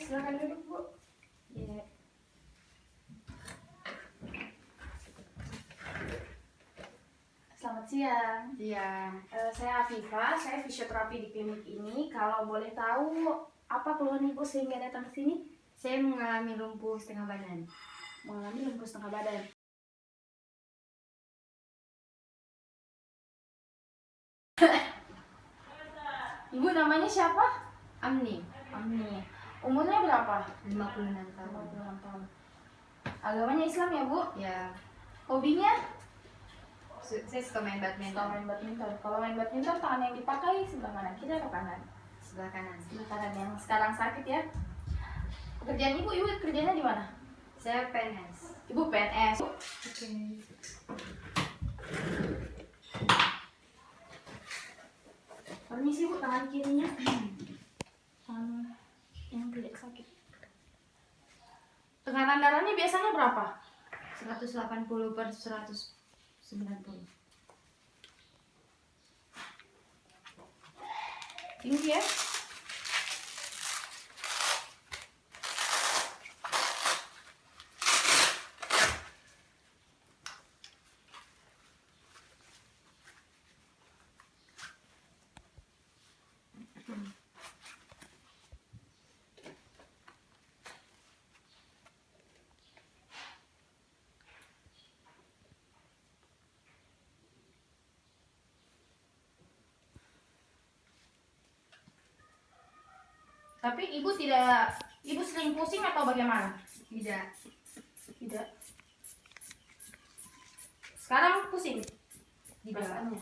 silakan duduk, Bu. Iya. Selamat siang. Iya. Saya Afifa, saya fisioterapi di klinik ini. Kalau boleh tahu, apa keluhan Ibu sehingga datang ke sini? Saya mengalami lumpuh setengah badan. Mengalami lumpuh setengah badan. Ibu namanya siapa? Amni, Amni. Umurnya berapa? 56 tahun. 56 tahun. Agamanya Islam ya, Bu? Ya, Hobinya? saya suka main Suka badminton. main badminton. Kalau main badminton, tangan yang dipakai sebelah mana? Kiri atau kanan? Sebelah kanan. Sebelah kanan yang sekarang sakit ya. Pekerjaan Ibu kerjanya di mana? Saya PNS. Ibu PNS. Oke. Permisi Bu, tangan kirinya. Tangan yang tidak sakit. Tekanan darahnya biasanya berapa? 180/190. Tinggi ya? Tapi Ibu sering pusing atau bagaimana? Tidak. Tidak. Sekarang pusing di Tidak. perasaannya.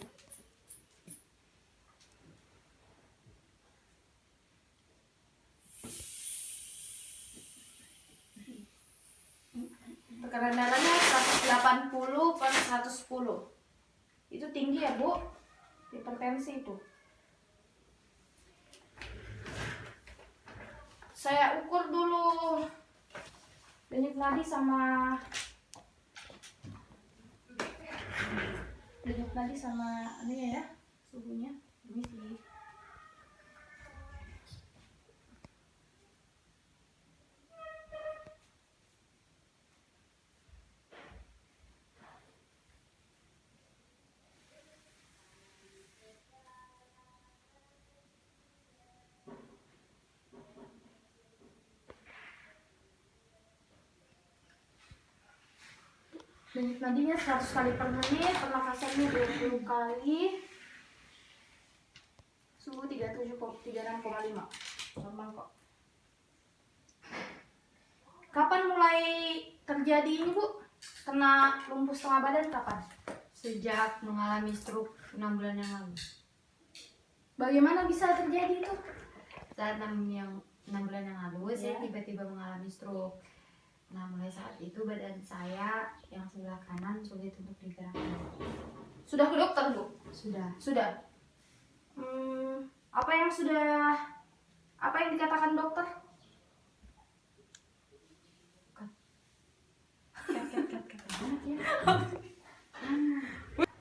Tekanan darahnya 180/110. Itu tinggi ya, Bu? Hipertensi itu. Saya ukur dulu denyut nadi sama ini ya, suhunya. Ini sih. Denyut nadinya 100 kali per menit, pernafasannya 20 kali. Suhu 36,5. Normal kok. Kapan mulai terjadi ini, Bu? Kena lumpuh setengah badan kapan? Sejak mengalami stroke 6 bulan yang lalu. Bagaimana bisa terjadi itu? Saat 6 bulan yang lalu, saya Ya. tiba-tiba mengalami stroke. Nah, mulai saat itu badan saya yang sebelah kanan sulit untuk digerakkan. Sudah ke dokter, Bu? Sudah. Sudah. Apa yang dikatakan dokter?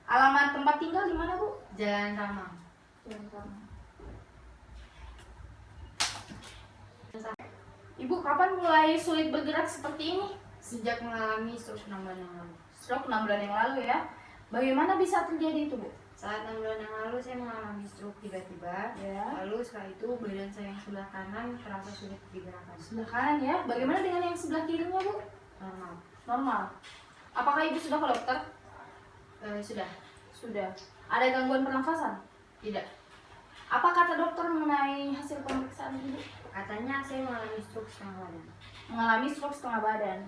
Alamat tempat tinggal di mana, Bu? Jalan Ramang. Ibu kapan mulai sulit bergerak seperti ini? Sejak mengalami stroke 6 bulan yang lalu. Stroke 6 bulan yang lalu ya. Bagaimana bisa terjadi itu, Bu? Saat 6 bulan yang lalu saya mengalami stroke tiba-tiba. Ya. Lalu setelah itu badan saya yang sebelah kanan terasa sulit digerakkan. Sebelah kanan ya. Bagaimana dengan yang sebelah kirinya, Bu? Normal. Normal. Apakah Ibu sudah ke dokter? Sudah. Sudah. Ada gangguan pernafasan? Tidak. Apa kata dokter mengenai hasil pemeriksaan Ibu? Katanya saya mengalami stroke setengah badan. Mengalami stroke setengah badan.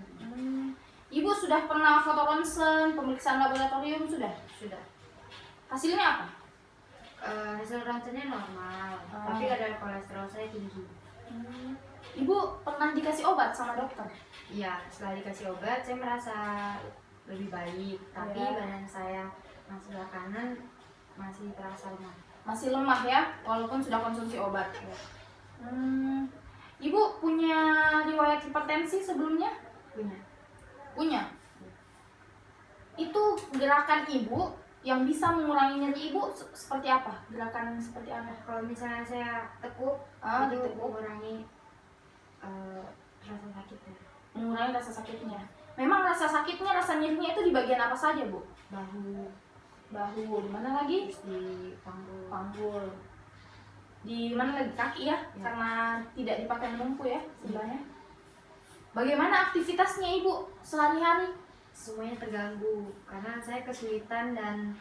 Ibu sudah pernah foto ronsen, pemeriksaan laboratorium sudah? Sudah. Hasilnya apa? Hasil ronsennya normal, tapi kadar kolesterol saya tinggi. Ibu pernah dikasih obat sama dokter? Iya, setelah dikasih obat saya merasa lebih baik, tapi Ya. badan saya yang sebelah kanan masih terasa lemah. Masih lemah ya, walaupun sudah konsumsi obat. Ibu punya riwayat hipertensi sebelumnya? Punya. Punya. Itu gerakan Ibu yang bisa mengurangi nyeri Ibu seperti apa? Gerakan seperti apa? Kalau misalnya saya tekuk, itu ditekuk. mengurangi rasa sakitnya. Mengurangi rasa sakitnya. Memang rasa sakitnya, rasa nyerinya itu di bagian apa saja, Bu? Bahu, Di mana lagi? terus di panggul. Panggul. Di mana lagi? Kaki ya? Karena tidak dipakai menumpu ya sebelahnya. Bagaimana aktivitasnya Ibu sehari-hari? Semuanya terganggu karena saya kesulitan dan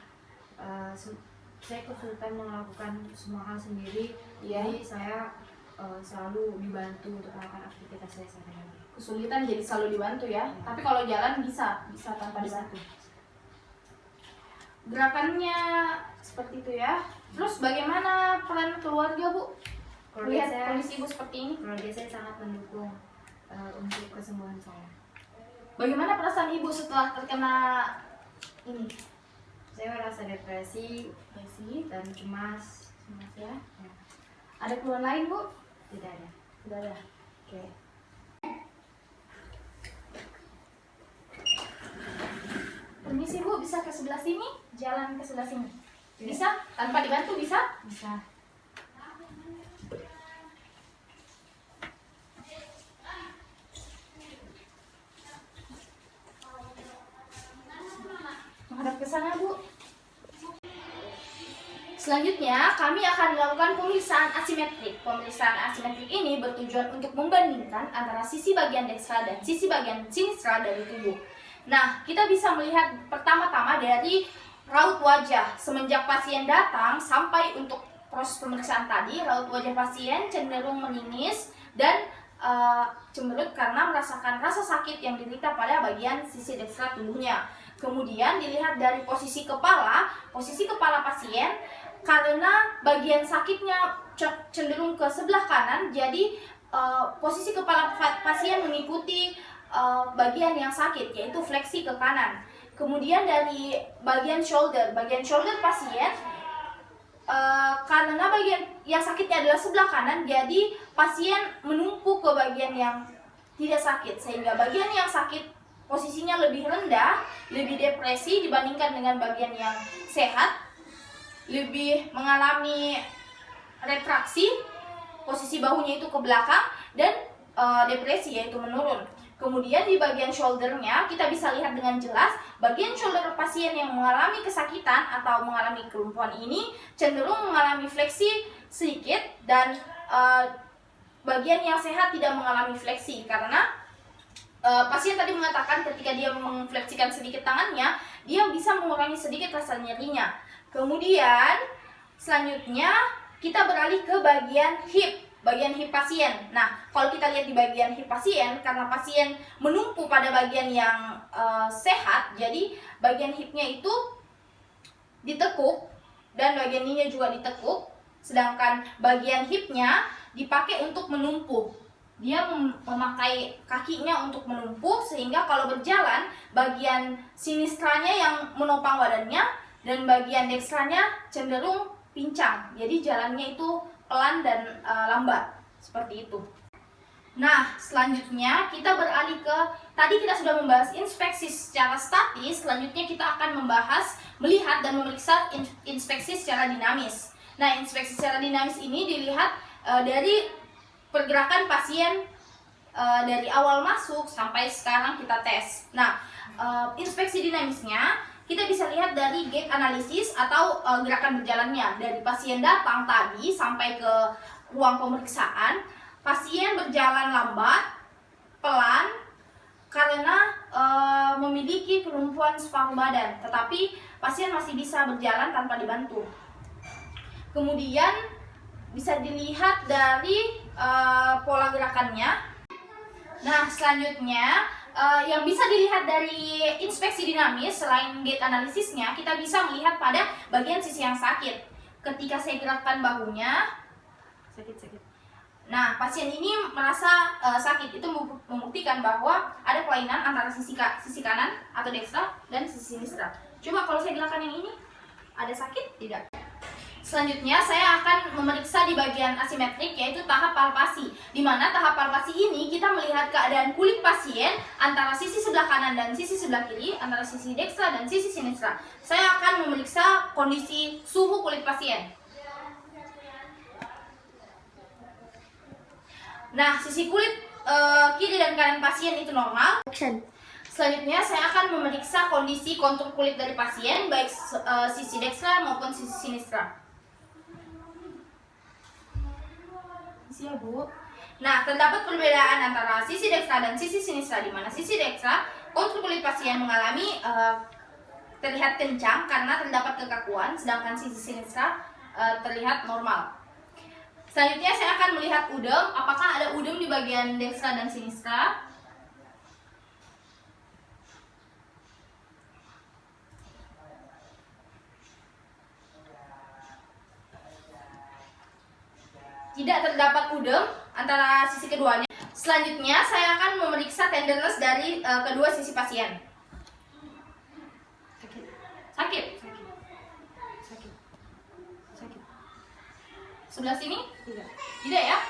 saya kesulitan melakukan semua hal sendiri. Jadi saya selalu dibantu untuk melakukan aktivitas saya sehari-hari. Kesulitan jadi selalu dibantu ya. Tapi kalau jalan bisa tanpa dibantu. Gerakannya seperti itu ya. Terus bagaimana peran keluarga, Bu? Keluarga Lihat saya, kondisi Ibu seperti ini. keluarga saya sangat mendukung untuk kesembuhan saya. Bagaimana perasaan Ibu setelah terkena ini? Saya merasa depresi dan cemas Ya. ya. Ada keluhan lain, Bu? Tidak ada. Tidak ada. Oke. Permisi Bu, bisa ke sebelah sini? Jalan ke sebelah sini. Bisa? Tanpa dibantu bisa? Bisa. Menghadap ke sana, Bu. Selanjutnya, kami akan melakukan pemeriksaan asimetrik. Pemeriksaan asimetrik ini bertujuan untuk membandingkan antara sisi bagian dekstra dan sisi bagian sinistra dari tubuh. Nah, kita bisa melihat pertama-tama dari raut wajah. Semenjak pasien datang sampai untuk proses pemeriksaan tadi, raut wajah pasien cenderung meningis dan cemberut karena merasakan rasa sakit yang diderita pada bagian sisi dekstra tubuhnya. Kemudian dilihat dari posisi kepala pasien karena bagian sakitnya cenderung ke sebelah kanan, jadi posisi kepala pasien mengikuti bagian yang sakit, yaitu fleksi ke kanan. Kemudian dari bagian shoulder pasien karena bagian yang sakitnya adalah sebelah kanan, jadi pasien menumpuk ke bagian yang tidak sakit, sehingga bagian yang sakit posisinya lebih rendah, lebih depresi dibandingkan dengan bagian yang sehat, lebih mengalami retraksi, posisi bahunya itu ke belakang, dan depresi yaitu menurun. Kemudian di bagian shouldernya kita bisa lihat dengan jelas bagian shoulder pasien yang mengalami kesakitan atau mengalami kelumpuhan ini cenderung mengalami fleksi sedikit, dan bagian yang sehat tidak mengalami fleksi karena pasien tadi mengatakan ketika dia mengfleksikan sedikit tangannya, dia bisa mengurangi sedikit rasa nyerinya. Kemudian selanjutnya kita beralih ke bagian hip pasien. Nah, kalau kita lihat di bagian hip pasien, karena pasien menumpu pada bagian yang sehat, jadi bagian hipnya itu ditekuk dan bagian ininya juga ditekuk, sedangkan bagian hipnya dipakai untuk menumpu. Dia memakai kakinya untuk menumpu, sehingga kalau berjalan bagian sinistranya yang menopang badannya dan bagian dekstranya cenderung pincang. Jadi jalannya itu pelan dan lambat, seperti itu. Nah, selanjutnya kita beralih ke, tadi kita sudah membahas inspeksi secara statis, selanjutnya kita akan melihat dan memeriksa inspeksi secara dinamis. Nah, inspeksi secara dinamis ini dilihat dari pergerakan pasien dari awal masuk sampai sekarang kita tes. Nah, inspeksi dinamisnya kita bisa lihat dari gait analisis atau gerakan berjalannya. Dari pasien datang tadi sampai ke ruang pemeriksaan, pasien berjalan lambat, pelan, karena memiliki kelumpuhan separuh badan. Tetapi pasien masih bisa berjalan tanpa dibantu. Kemudian bisa dilihat dari pola gerakannya. Nah, selanjutnya yang bisa dilihat dari inspeksi dinamis selain gait analisisnya, kita bisa melihat pada bagian sisi yang sakit. Ketika saya gerakkan bahunya, sakit. Nah, pasien ini merasa sakit. Itu membuktikan bahwa ada kelainan antara sisi kanan atau dekstra dan sisi sinistra. Coba kalau saya gerakkan yang ini, ada sakit? Tidak. Selanjutnya saya akan memeriksa di bagian asimetrik, yaitu tahap palpasi. Di mana tahap palpasi ini kita melihat keadaan kulit pasien antara sisi sebelah kanan dan sisi sebelah kiri, antara sisi dekstra dan sisi sinistra. Saya akan memeriksa kondisi suhu kulit pasien. Nah, sisi kulit kiri dan kanan pasien itu normal. Selanjutnya saya akan memeriksa kondisi kontur kulit dari pasien, baik sisi dekstra maupun sisi sinistra. Isi ya, Bu. Nah, terdapat perbedaan antara sisi dekstra dan sisi sinistra, di mana sisi dekstra kontur kulit pasien mengalami terlihat kencang karena terdapat kekakuan, sedangkan sisi sinistra terlihat normal. Selanjutnya saya akan melihat udem, apakah ada udem di bagian dekstra dan sinistra. Tidak terdapat udem antara sisi keduanya. Selanjutnya saya akan memeriksa tenderness dari kedua sisi pasien. Sakit. Sakit. Sakit. Sakit. Sakit. Sebelah sini? Tidak. Tidak ya?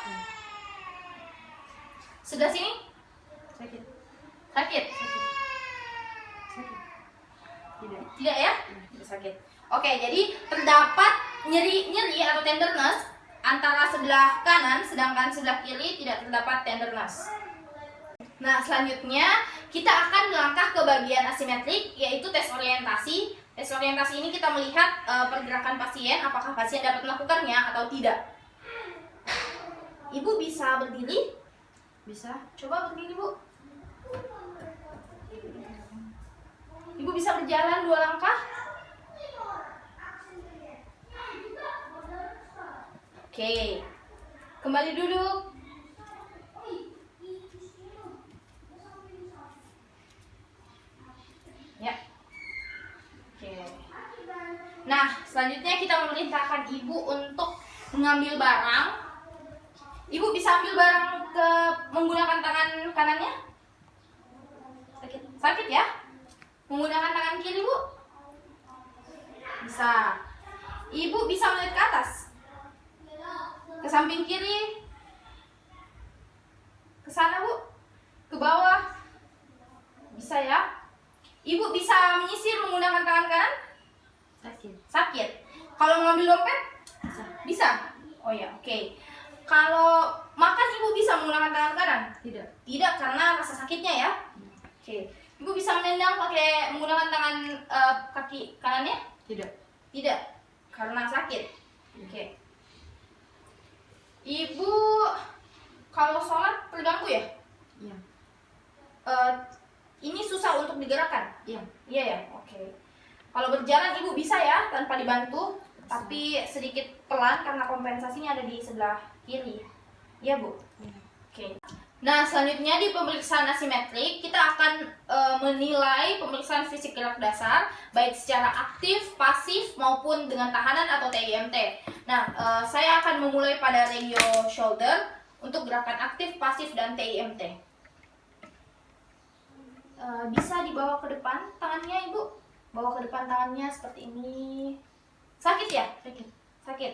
Sebelah sini? Sakit. Sakit. Sakit. Sakit. Tidak. Tidak ya? Tidak sakit. Oke, jadi terdapat nyeri atau tenderness antara sebelah kanan, sedangkan sebelah kiri tidak terdapat tenderness. Nah, selanjutnya kita akan melangkah ke bagian asimetrik, yaitu tes orientasi. Tes orientasi ini kita melihat pergerakan pasien, apakah pasien dapat melakukannya atau tidak. Ibu bisa berdiri? Bisa. Coba berdiri, Bu. Ibu bisa berjalan 2 langkah? Oke. Kembali duduk. Ya. Oke. Nah, selanjutnya kita memerintahkan Ibu untuk mengambil barang. Ibu bisa ambil barang menggunakan tangan kanannya? Sakit ya? Menggunakan tangan kiri, Bu? Bisa. Ibu bisa melihat ke atas? Ke samping kiri? Ke sana, Bu? Ke bawah? Bisa ya? Ibu bisa menyisir menggunakan tangan kanan? Sakit. Sakit. Kalau mengambil dompet? Bisa. Bisa. Oh ya, oke. Kalau makan Ibu bisa menggunakan tangan kanan? Tidak. Tidak, karena rasa sakitnya ya. Oke. Ibu bisa menendang menggunakan tangan kaki kanannya? Tidak. Tidak, karena sakit. Oke. Ibu kalau sholat terganggu ya? Iya. Ini susah untuk digerakkan? Iya. Iya ya, oke. Kalau berjalan Ibu bisa ya tanpa dibantu, tapi sedikit pelan karena kompensasinya ada di sebelah kiri. Iya, Bu? Iya. Oke. Nah, selanjutnya di pemeriksaan asimetrik kita akan menilai pemeriksaan fisik gerak dasar baik secara aktif, pasif maupun dengan tahanan atau TIMT. Nah, saya akan memulai pada regio shoulder untuk gerakan aktif, pasif dan TIMT. Bisa dibawa ke depan tangannya, Ibu. Bawa ke depan tangannya seperti ini. Sakit ya? Sakit. Sakit.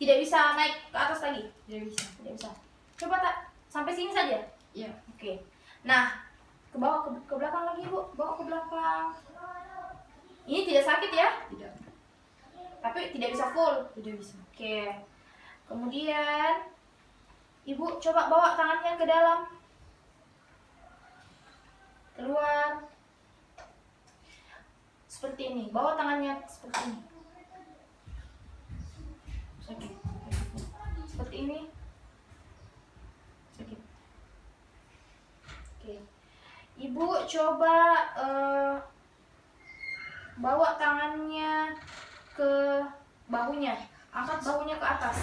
Tidak bisa naik ke atas lagi. Tidak bisa. Tidak bisa. Coba tak sampai sini saja. Iya. Oke. Nah, ke bawah ke belakang lagi, Bu. Bawa ke belakang. Ini tidak sakit ya? Tidak. Tapi tidak bisa full. Tidak bisa. Oke. Kemudian Ibu coba bawa tangannya ke dalam. Keluar. Seperti ini. Bawa tangannya seperti ini. Sakit. Seperti ini. Sakit. Oke. Ibu coba bawa tangannya ke bahunya. Angkat bahunya ke atas.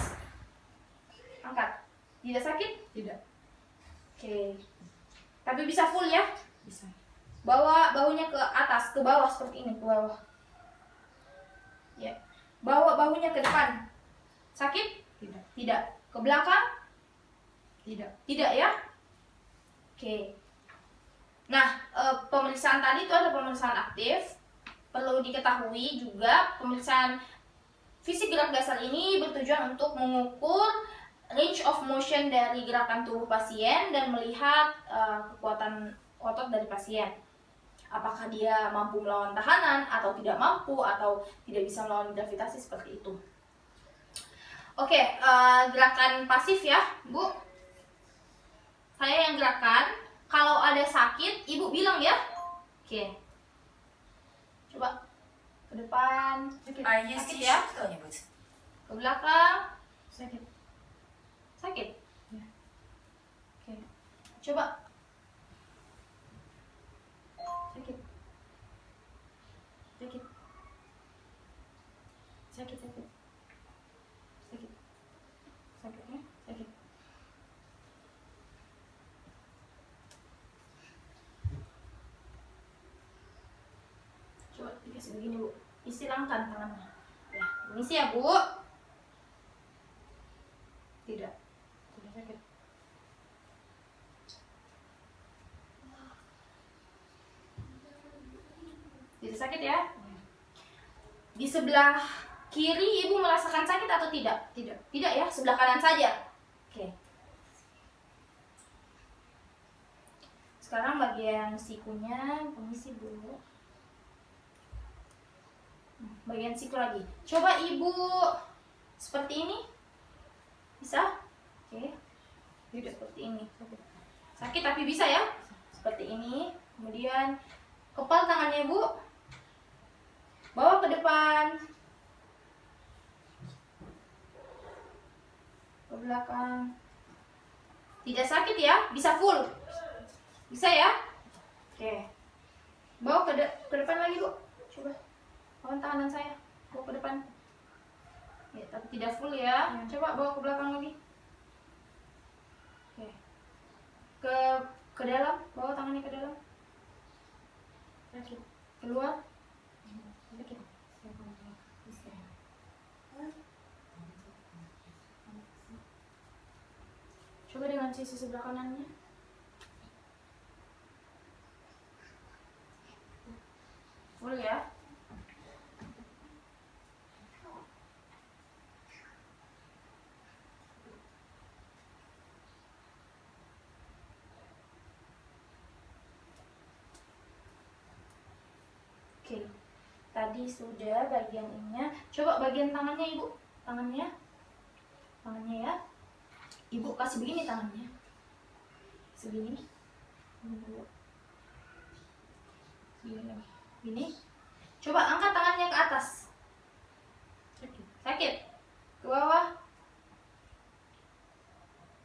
Angkat. Tidak sakit? Tidak. Oke. Tapi bisa full ya? Bisa. Bawa bahunya ke atas, ke bawah seperti ini, ke bawah. Ya. Bawa bahunya ke depan. Sakit? Tidak. Tidak. Ke belakang? Tidak. Tidak ya? Oke. Nah, pemeriksaan tadi itu ada pemeriksaan aktif. Perlu diketahui juga pemeriksaan fisik gerak dasar ini bertujuan untuk mengukur range of motion dari gerakan tubuh pasien dan melihat kekuatan otot dari pasien. Apakah dia mampu melawan tahanan atau tidak mampu atau tidak bisa melawan gravitasi seperti itu. Oke, gerakan pasif ya, Bu. saya yang gerakan. Kalau ada sakit, ibu bilang ya. Oke. Coba ke depan. А есть Sakit еще ya? кто-нибудь? Ke belakang. Sakit. Sakit. Ya. Oke. Coba. Sakit. Sakit. Sakit, sakit. Sakit. Sakit ya? Sakit. Coba dikasih begini bu. Istilahkan tangannya. Ya, permisi ya bu. Tidak. Tidak sakit. Tidak sakit ya? Di sebelah kiri ibu merasakan sakit atau tidak? Tidak. Tidak ya, sebelah kanan saja. Oke. Sekarang bagian sikunya, permisi bu. Bagian siku lagi. Coba ibu seperti ini. Bisa? Oke. Tidak. Seperti ini. Sakit. Sakit tapi bisa ya? Seperti ini. Kemudian kepal tangannya ibu. Bawa ke depan. Ke belakang. Tidak sakit ya? Bisa full. Bisa ya? Oke. Bawa ke depan lagi bu. Coba. Lawan tangan saya. Bawa ke depan. Ya, tapi tidak full ya. Coba bawa ke belakang lagi. Oke. Ke dalam. Bawa tangannya ke dalam. Sakit. Keluar. Sakit. Bisa. Coba dengan sisi sebelah kanannya. Full ya. Oke. Tadi sudah bagian ininya. Coba bagian tangannya ibu. Tangannya. Tangannya ya. Ibu kasih begini tangannya. Segini. Segini lagi. Gini. Coba angkat tangannya ke atas. Sakit. Sakit. Ke bawah.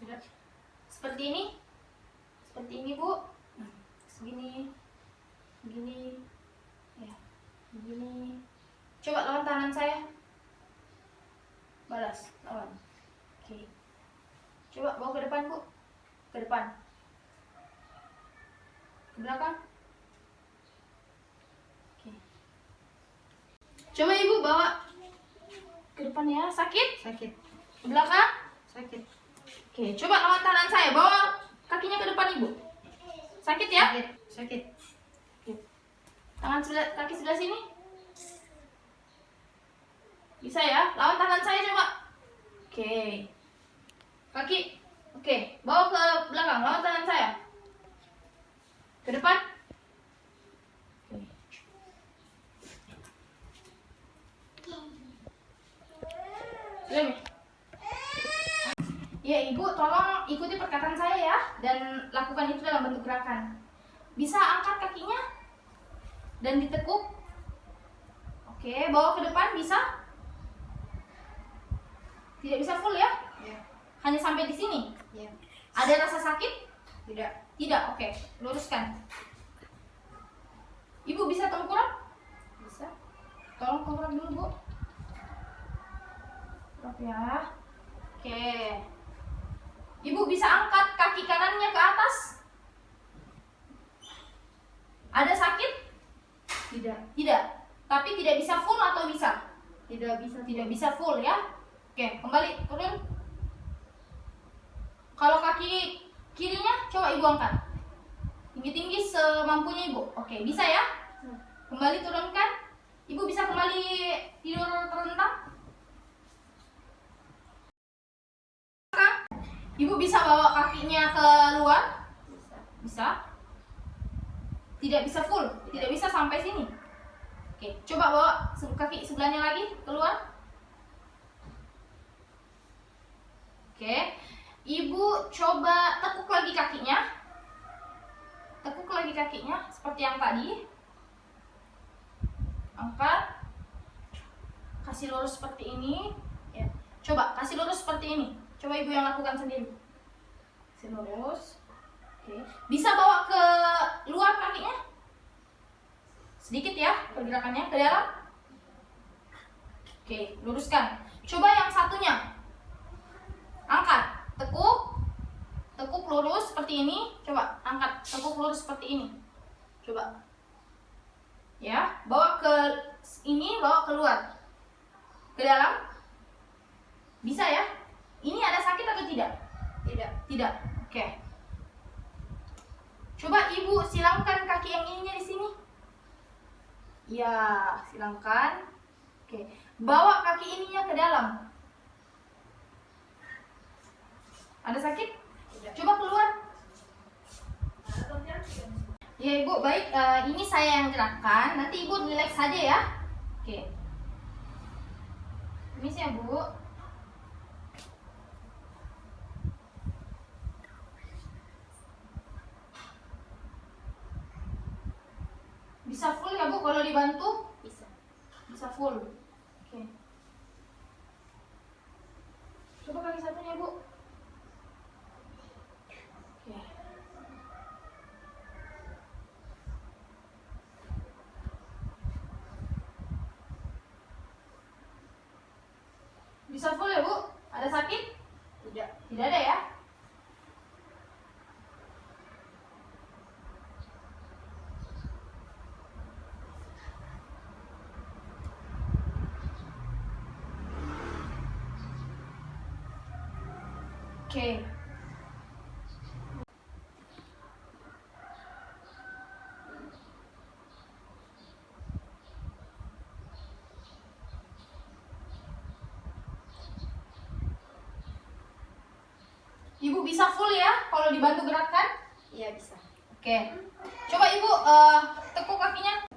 Tidak. Seperti ini. Seperti ini, Bu. Segini. Begini. Ya. Begini. Coba lawan tangan saya. Balas. Lawan. Oke. Coba bawa ke depan, Bu. Ke depan. Ke belakang. Oke. Coba Ibu bawa ke depan ya. Sakit? Sakit. Ke belakang. Sakit. Oke, coba lawan tangan saya. Bawa kakinya ke depan Ibu. Sakit ya? Sakit. Sakit. Tangan sebelah, kaki sebelah sini. Bisa ya? Lawan tangan saya coba. Oke. Kaki. Oke, bawa ke belakang. Lawan tangan saya. Ke depan. Oke. Sudah, Mi? Ya, Ibu tolong ikuti perkataan saya ya. Dan lakukan itu dalam bentuk gerakan. Bisa angkat kakinya. Dan ditekuk. Oke, bawa ke depan bisa? Tidak bisa full ya? Ya. Hanya sampai di sini. Ya. Ada rasa sakit? Tidak. Tidak. Oke, luruskan. Ibu bisa tengkurap? Bisa. Tolong tengkurap dulu, Bu. Tengkurap ya. Oke. Ibu bisa angkat kaki kanannya ke atas? Ada sakit? Tidak. Tidak. Tapi tidak bisa full atau bisa? Tidak bisa. Tidak bisa full ya. Oke, kembali turun. Kalau kaki kirinya coba Ibu angkat. Tinggi-tinggi semampunya Ibu. Oke, bisa ya? Kembali turunkan. Ibu bisa kembali tidur terlentang. Ibu bisa bawa kakinya keluar? Bisa. Bisa. Tidak bisa full, tidak bisa sampai sini. Oke, coba bawa kaki sebelahnya lagi keluar. Oke, Ibu coba tekuk lagi kakinya. Tekuk lagi kakinya seperti yang tadi. Angkat. Kasih lurus seperti ini. Ya. Coba kasih lurus seperti ini. Coba ibu yang lakukan sendiri. Kasih lurus. Oke. Bisa bawa ke luar kakinya. Sedikit ya pergerakannya ke dalam. Oke, luruskan. Coba yang satunya. Angkat. Tekuk, tekuk lurus seperti ini. Coba angkat, tekuk lurus seperti ini. Coba, ya, bawa ke ini, bawa keluar, ke dalam. Bisa ya? Ini ada sakit atau tidak? Tidak. Oke. Coba ibu silangkan kaki yang ininya di sini. Ya, silangkan. Oke, bawa kaki ininya ke dalam. Ada sakit? Tidak. Coba keluar. Ya ibu, baik. Ini saya yang gerakkan. Nanti ibu relax saja ya. Oke. Ini ya bu. Bisa full ya bu kalau dibantu? Bisa full. Oke. Coba kaki satunya bu. Oke. Bisa full ya bu? Ada sakit? Tidak ada ya? Oke. Ibu bisa full ya kalau dibantu gerakkan? Iya bisa. Oke. Coba ibu tekuk kakinya.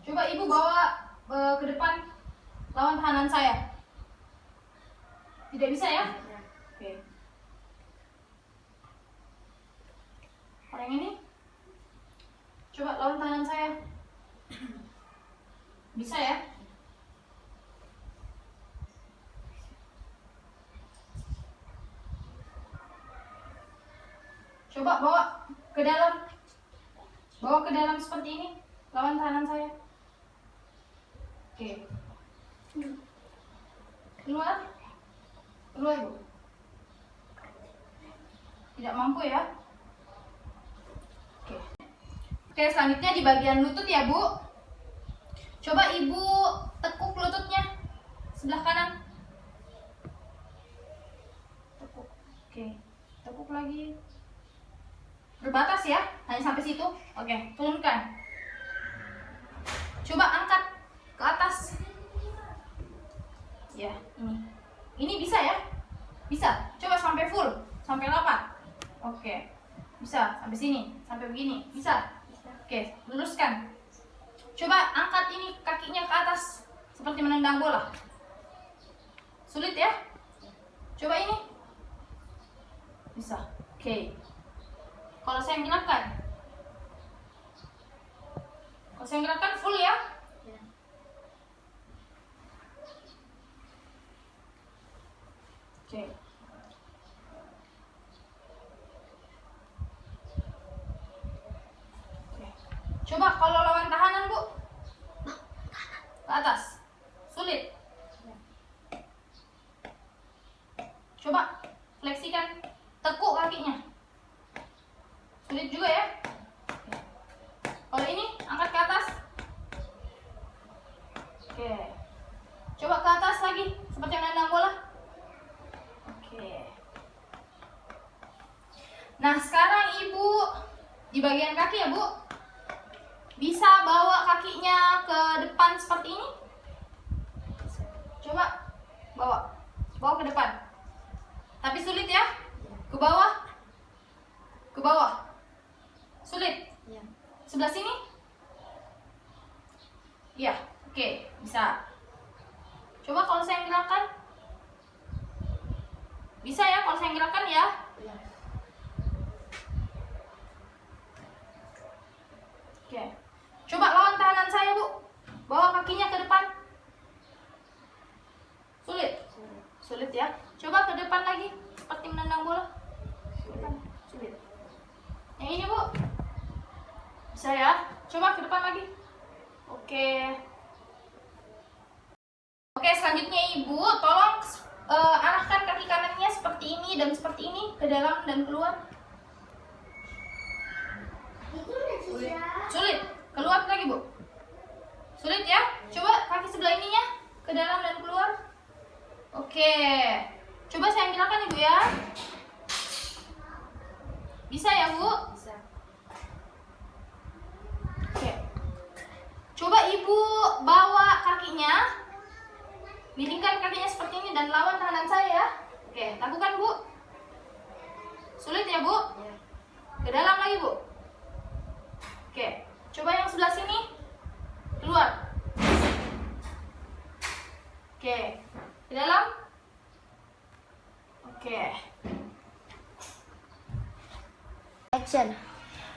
Coba ibu bawa ke depan lawan tahanan saya. Tidak bisa ya? Oke. Orang ini. Coba lawan tahanan saya. Bisa ya? Coba bawa ke dalam. Bawa ke dalam seperti ini. Lawan tahanan saya. Oke. Keluar. Keluar bu. Tidak mampu ya. Oke. Oke, selanjutnya di bagian lutut ya bu. Coba ibu tekuk lututnya sebelah kanan. Tekuk. Oke. Tekuk lagi. Berbatas ya, hanya sampai situ. Oke, turunkan. Coba angkat ke atas. Ya, ini. Ini bisa ya? Bisa. Coba sampai full, sampai rapat. Oke. Bisa sampai sini, sampai begini. Bisa. Oke, luruskan. Coba angkat ini kakinya ke atas seperti menendang bola. Sulit ya? Coba ini. Bisa. Oke. Kalau saya gerakkan. Kalau saya gerakkan full ya? Oke. Oke. Coba kalau lawan tahanan bu, ke atas, sulit. Coba fleksikan, tekuk kakinya, sulit juga ya. Kalau ini angkat ke atas. Oke. Coba ke atas lagi, seperti menendang bola. Oke. Nah sekarang ibu di bagian kaki ya bu, bisa bawa kakinya ke depan seperti ini. Coba bawa ke depan. Tapi sulit ya? Ke bawah? Ke bawah? Sulit? Ya. Sebelah sini? Iya, oke, bisa. Coba kalau saya gerakan. Bisa ya kalau saya gerakan ya? Ya. Oke. Coba lawan tahanan saya, Bu. Bawa kakinya ke depan. Sulit? Sulit ya? Coba ke depan lagi, seperti menendang bola. Sulit. Yang ini, Bu. Bisa ya? Coba ke depan lagi. Oke. Oke, selanjutnya Ibu, tolong arahkan kaki kanannya seperti ini dan seperti ini, ke dalam dan keluar. Sulit. Keluar lagi, Bu. Sulit ya? Coba kaki sebelah ininya ke dalam dan keluar. Oke. Coba saya gerakan, Ibu ya. Bisa ya, Bu? Bisa. Oke. Coba Ibu bawa kakinya, miringkan kakinya seperti ini dan lawan tahanan saya ya. Oke, lakukan, Bu. Sulit ya, Bu? Ya. Ke dalam lagi, Bu. Oke, coba yang sebelah sini. Keluar. Oke, ke dalam. Oke. Action.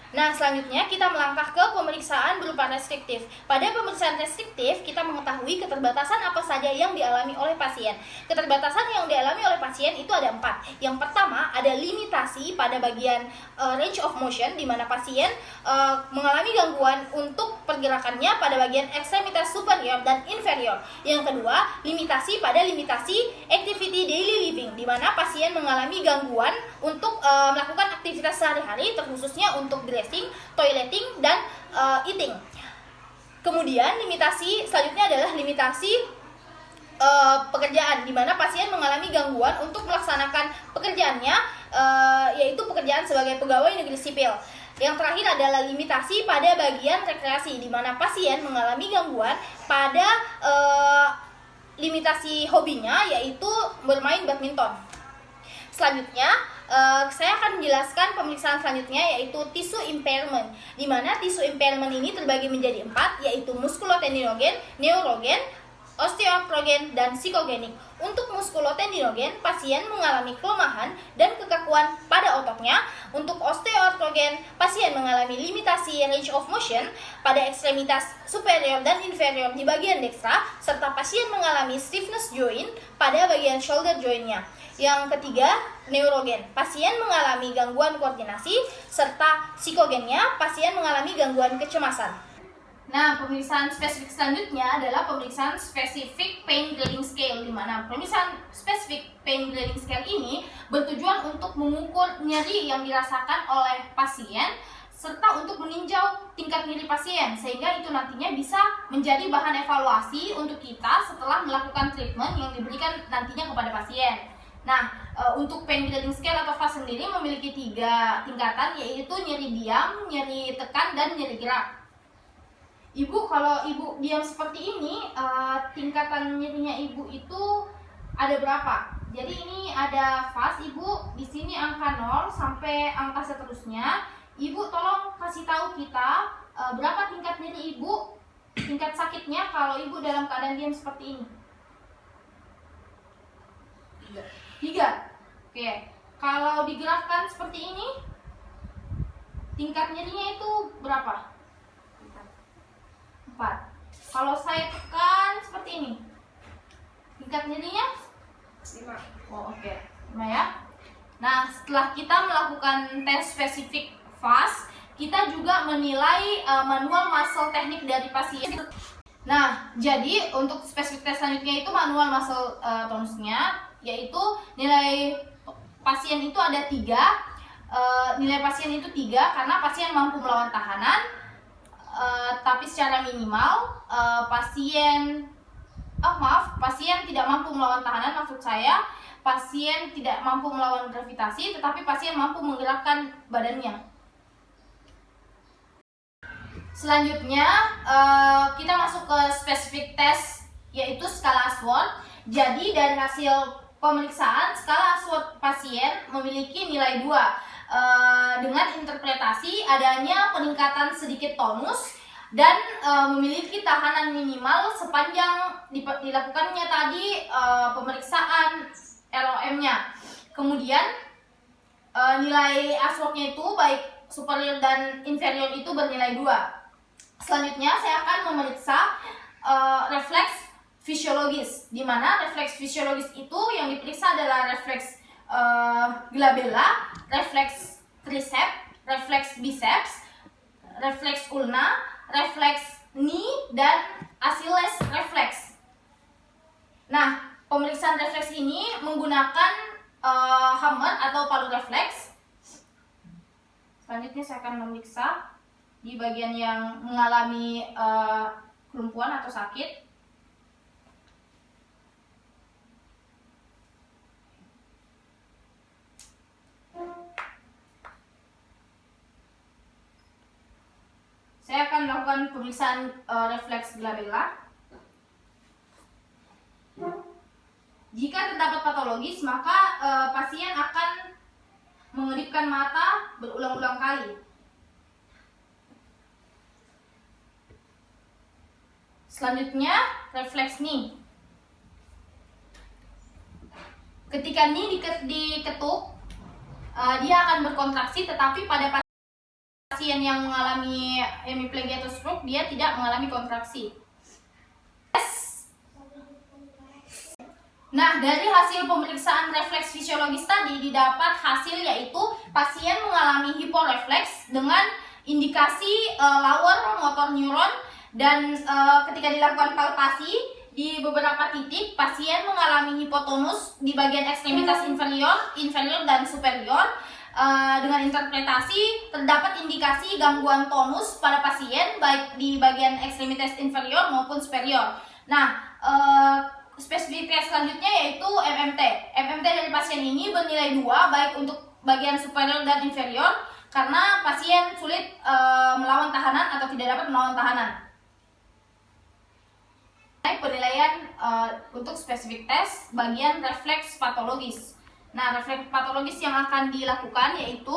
Nah, selanjutnya kita melangkah ke pemeriksaan berupa restriktif. Pada pemeriksaan restriktif, kita mengetahui keterbatasan apa saja yang dialami oleh pasien. Keterbatasan yang dialami oleh pasien itu ada 4. Yang pertama, ada limitasi pada bagian range of motion, di mana pasien mengalami gangguan untuk pergerakannya pada bagian ekstremitas superior dan inferior. Yang kedua, limitasi pada limitasi activity daily living, di mana pasien mengalami gangguan untuk melakukan aktivitas sehari-hari, terkhususnya untuk dressing, toileting, dan eating. Kemudian limitasi selanjutnya adalah limitasi pekerjaan, di mana pasien mengalami gangguan untuk melaksanakan pekerjaannya, yaitu pekerjaan sebagai pegawai negeri sipil. Yang terakhir adalah limitasi pada bagian rekreasi, di mana pasien mengalami gangguan pada limitasi hobinya, yaitu bermain badminton. Selanjutnya, saya akan menjelaskan pemeriksaan selanjutnya, yaitu tissue impairment, di mana tissue impairment ini terbagi menjadi 4, yaitu muskulotendinogen, neurogen, osteoartrogen, dan psikogenik. Untuk muskulotendinogen, pasien mengalami kelemahan dan kekakuan pada ototnya. Untuk osteoartrogen, pasien mengalami limitasi range of motion pada ekstremitas superior dan inferior di bagian dekstra, serta pasien mengalami stiffness joint pada bagian shoulder joint-nya. Yang ketiga, neurogen, pasien mengalami gangguan koordinasi, serta psikogennya, pasien mengalami gangguan kecemasan. Nah, pemeriksaan spesifik selanjutnya adalah pemeriksaan spesifik pain grading scale, di mana pemeriksaan spesifik pain grading scale ini bertujuan untuk mengukur nyeri yang dirasakan oleh pasien, serta untuk meninjau tingkat nyeri pasien, sehingga itu nantinya bisa menjadi bahan evaluasi untuk kita setelah melakukan treatment yang diberikan nantinya kepada pasien. Nah, untuk pain grading scale atau FAS sendiri memiliki 3 tingkatan, yaitu nyeri diam, nyeri tekan, dan nyeri gerak. Ibu, kalau Ibu diam seperti ini, tingkatan nyerinya Ibu itu ada berapa? Jadi ini ada FAS, Ibu, di sini angka 0 sampai angka seterusnya. Ibu tolong kasih tahu kita berapa tingkat nyeri Ibu, tingkat sakitnya kalau Ibu dalam keadaan diam seperti ini. 3. Oke. Kalau digerakkan seperti ini, tingkat nyerinya itu berapa? 4. Kalau saya tekan seperti ini, tingkat nyerinya 5. Oh, oke. 5 ya. Nah, setelah kita melakukan tes spesifik FAS, kita juga menilai manual muscle teknik dari pasien. Nah, jadi untuk spesifik tes selanjutnya itu manual muscle tonusnya, yaitu nilai pasien itu ada 3. Nilai pasien itu 3 karena pasien mampu melawan tahanan, tapi secara minimal pasien tidak mampu melawan tahanan, maksud saya pasien tidak mampu melawan gravitasi, tetapi pasien mampu menggerakkan badannya. Selanjutnya kita masuk ke spesifik tes, yaitu skala Ashworth. Jadi dari hasil pemeriksaan skala Ashworth pasien memiliki nilai 2 dengan interpretasi adanya peningkatan sedikit tonus dan memiliki tahanan minimal sepanjang dilakukannya tadi pemeriksaan LOM-nya. Kemudian nilai Ashworth-nya itu baik superior dan inferior itu bernilai 2. Selanjutnya saya akan memeriksa refleks fisiologis, di mana refleks fisiologis itu yang diperiksa adalah refleks glabella, refleks triceps, refleks biceps, refleks ulna, refleks knee, dan Achilles refleks. Nah, pemeriksaan refleks ini menggunakan hammer atau palu refleks. Selanjutnya saya akan memeriksa di bagian yang mengalami kelumpuhan atau sakit. Saya akan melakukan pemeriksaan refleks glabella. Jika terdapat patologis, maka pasien akan mengedipkan mata berulang-ulang kali. Selanjutnya, refleks knee. Ketika knee diketuk, dia akan berkontraksi, tetapi pada pasien yang mengalami hemiplegia atau stroke, dia tidak mengalami kontraksi. Nah, dari hasil pemeriksaan refleks fisiologis tadi didapat hasil yaitu pasien mengalami hiporefleks dengan indikasi lower motor neuron, dan ketika dilakukan palpasi di beberapa titik pasien mengalami hipotonus di bagian ekstremitas inferior dan superior. Dengan interpretasi terdapat indikasi gangguan tonus pada pasien baik di bagian ekstremitas inferior maupun superior. Nah, spesifikasi selanjutnya yaitu MMT. MMT dari pasien ini bernilai 2 baik untuk bagian superior dan inferior karena pasien sulit melawan tahanan atau tidak dapat melawan tahanan. Penilaian untuk spesifik tes bagian refleks patologis. Nah, refleks patologis yang akan dilakukan yaitu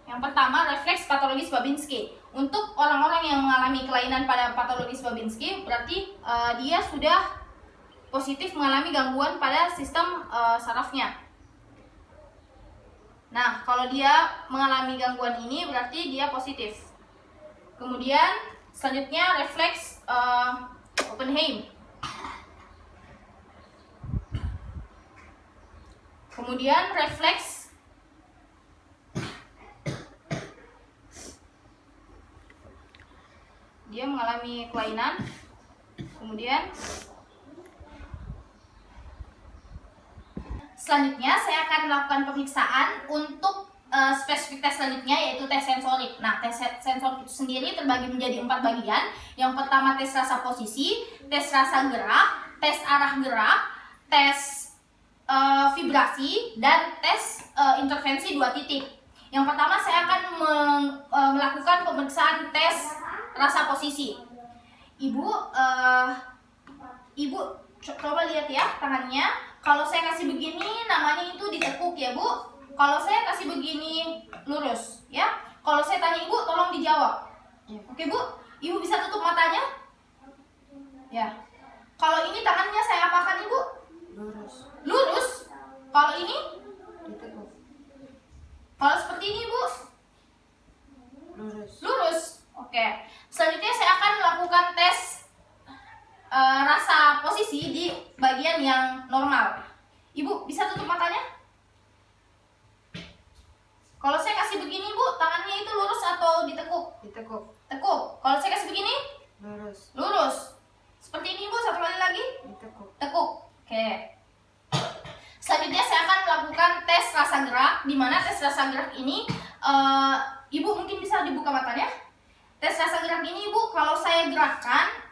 yang pertama refleks patologis Babinski. Untuk orang-orang yang mengalami kelainan pada patologis Babinski berarti dia sudah positif mengalami gangguan pada sistem sarafnya. Nah, kalau dia mengalami gangguan ini berarti dia positif. Kemudian selanjutnya refleks Oppenheim. Kemudian refleks dia mengalami kelainan. Kemudian selanjutnya saya akan melakukan pemeriksaan untuk spesifik tes selanjutnya yaitu tes sensorik. Nah, tes sensorik itu sendiri terbagi menjadi 4 bagian. Yang pertama tes rasa posisi, tes rasa gerak, tes arah gerak, tes vibrasi, dan tes intervensi 2 titik. Yang pertama saya akan melakukan pemeriksaan tes rasa posisi. Ibu coba lihat ya tangannya. Kalau saya kasih begini namanya itu ditekuk ya Bu. Kalau saya kasih begini lurus ya. Kalau saya tanya Ibu tolong dijawab. Oke Bu, Ibu bisa tutup matanya? Ya. Kalau ini tangannya saya apakan Ibu? Lurus. Kalau ini? Ditekuk. Kalau seperti ini Bu? Lurus. Oke. Selanjutnya saya akan melakukan tes rasa posisi di bagian yang normal. Ibu bisa tutup matanya? Kalau saya kasih begini Bu, tangannya itu lurus atau ditekuk? Ditekuk. Tekuk. Kalau saya kasih begini? Lurus. Seperti ini Bu, satu kali lagi. Ditekuk. Tekuk. Oke. Selanjutnya saya akan melakukan tes rasa gerak, di mana tes rasa gerak ini Ibu mungkin bisa dibuka matanya. Tes rasa gerak ini Ibu, kalau saya gerakkan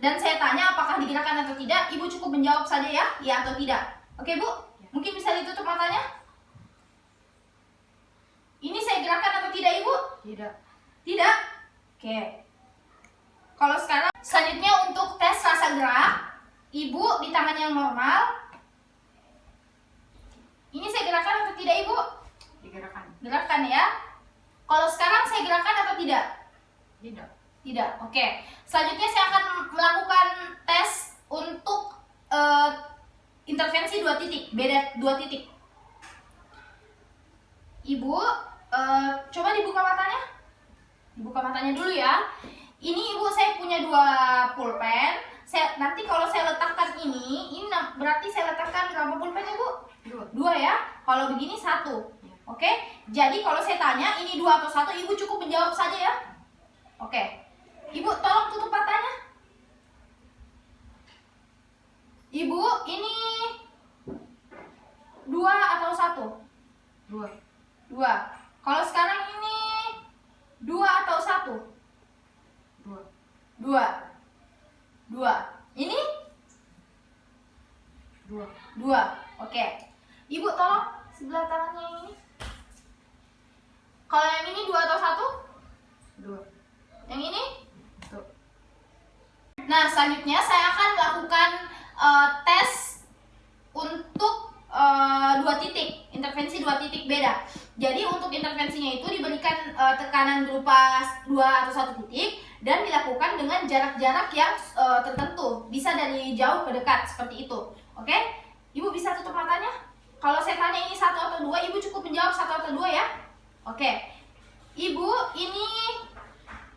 dan saya tanya apakah digerakkan atau tidak, Ibu cukup menjawab saja ya atau tidak. Oke Bu, mungkin bisa ditutup matanya. Ini saya gerakkan atau tidak Ibu? Tidak. Tidak? Oke. Kalau sekarang, selanjutnya untuk tes rasa gerak, Ibu di tangan yang normal, Gerakan ya. Kalau sekarang saya gerakan atau tidak? Tidak. Tidak. Oke. Selanjutnya saya akan melakukan tes untuk intervensi 2 titik, beda 2 titik. Ibu, coba dibuka matanya. Dibuka matanya dulu ya. Ini ibu, saya punya 2 pulpen. Nanti kalau saya letakkan ini berarti saya letakkan berapa pulpen ibu? 2 ya. Kalau begini 1. Oke. Jadi kalau saya tanya ini 2 atau 1, ibu cukup menjawab saja ya. Oke. Ibu tolong tutup matanya. Ibu, ini 2 atau 1? 2. 2. Kalau sekarang ini 2 atau 1? 2. 2. 2. Ini? 2. 2. Oke. Ibu tolong sebelah tangannya yang ini. Kalau yang ini 2 atau 1? 2. Yang ini? 1. Nah, selanjutnya saya akan melakukan tes untuk 2 titik, intervensi 2 titik beda. Jadi untuk intervensinya itu diberikan tekanan berupa 2 atau 1 titik dan dilakukan dengan jarak-jarak yang tertentu, bisa dari jauh ke dekat seperti itu. Oke? Ibu bisa tutup matanya. Kalau saya tanya ini 1 atau 2, ibu cukup menjawab 1 atau 2 ya. Oke. Ibu, ini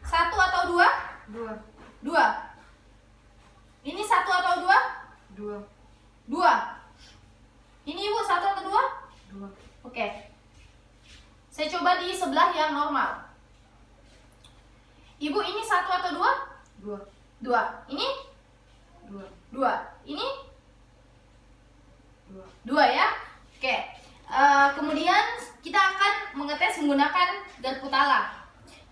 1 atau 2? 2. 2. Ini 1 atau 2? 2. 2. Ini ibu 1 atau 2? 2. Oke. Saya coba di sebelah yang normal. Ibu, ini 1 atau 2? 2. 2. Ini? 2. 2. Ini? 2. 2 ya. Oke. Kemudian kita akan mengetes menggunakan garpu tala.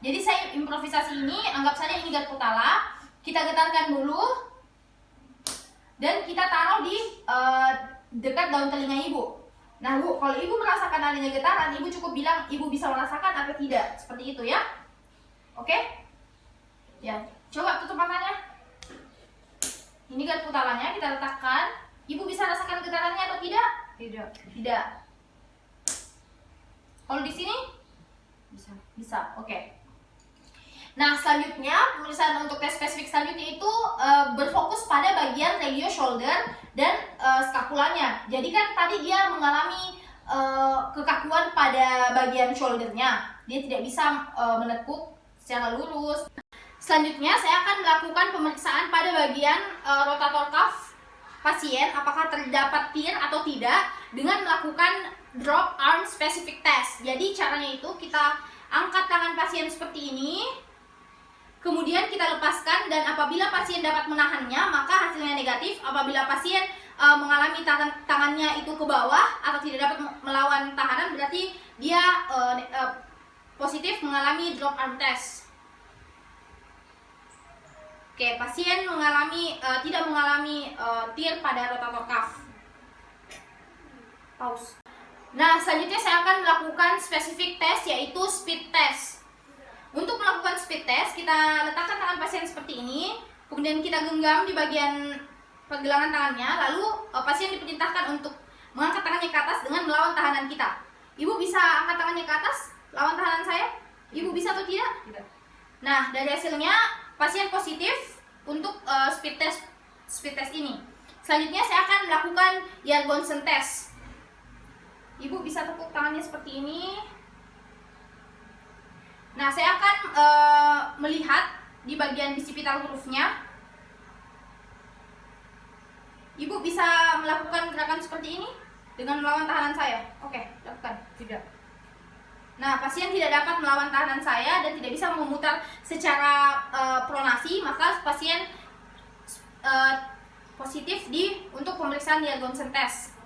Jadi saya improvisasi ini, anggap saja ini garpu tala. Kita getarkan dulu dan kita taruh di dekat daun telinga ibu. Nah bu, kalau ibu merasakan adanya getaran, ibu cukup bilang ibu bisa merasakan atau tidak. Seperti itu ya. Oke? Ya, coba tutup matanya. Ini garpu talanya kita letakkan. Ibu bisa rasakan getarannya atau tidak? Tidak. Tidak. Kalau di sini? Bisa. Bisa. Oke. Nah, selanjutnya pemeriksaan untuk tes spesifik selanjutnya itu berfokus pada bagian regio shoulder dan skapulanya. Jadi kan tadi dia mengalami kekakuan pada bagian shouldernya. Dia tidak bisa menekuk secara lurus. Selanjutnya saya akan melakukan pemeriksaan pada bagian rotator cuff pasien apakah terdapat tear atau tidak dengan melakukan drop arm specific test. Jadi caranya itu kita angkat tangan pasien seperti ini. Kemudian kita lepaskan dan apabila pasien dapat menahannya maka hasilnya negatif. Apabila pasien mengalami tangannya itu ke bawah atau tidak dapat melawan tahanan berarti dia positif mengalami drop arm test. Oke, pasien tidak mengalami tear pada rotator cuff. Pause. Nah, selanjutnya saya akan melakukan specific test yaitu speed test. Untuk melakukan speed test, kita letakkan tangan pasien seperti ini, kemudian kita genggam di bagian pergelangan tangannya, lalu pasien diperintahkan untuk mengangkat tangannya ke atas dengan melawan tahanan kita. Ibu bisa angkat tangannya ke atas, lawan tahanan saya? Ibu bisa atau tidak? Tidak. Nah, dari hasilnya pasien positif untuk speed test ini. Selanjutnya saya akan melakukan Jorgensen test. Ibu bisa tepuk tangannya seperti ini. Nah, saya akan melihat di bagian bisipital hurufnya. Ibu bisa melakukan gerakan seperti ini dengan melawan tahanan saya. Oke, lakukan. Tidak. Nah, pasien tidak dapat melawan tahanan saya dan tidak bisa memutar secara pronasi, maka pasien positif untuk pemeriksaan Jorgensen test.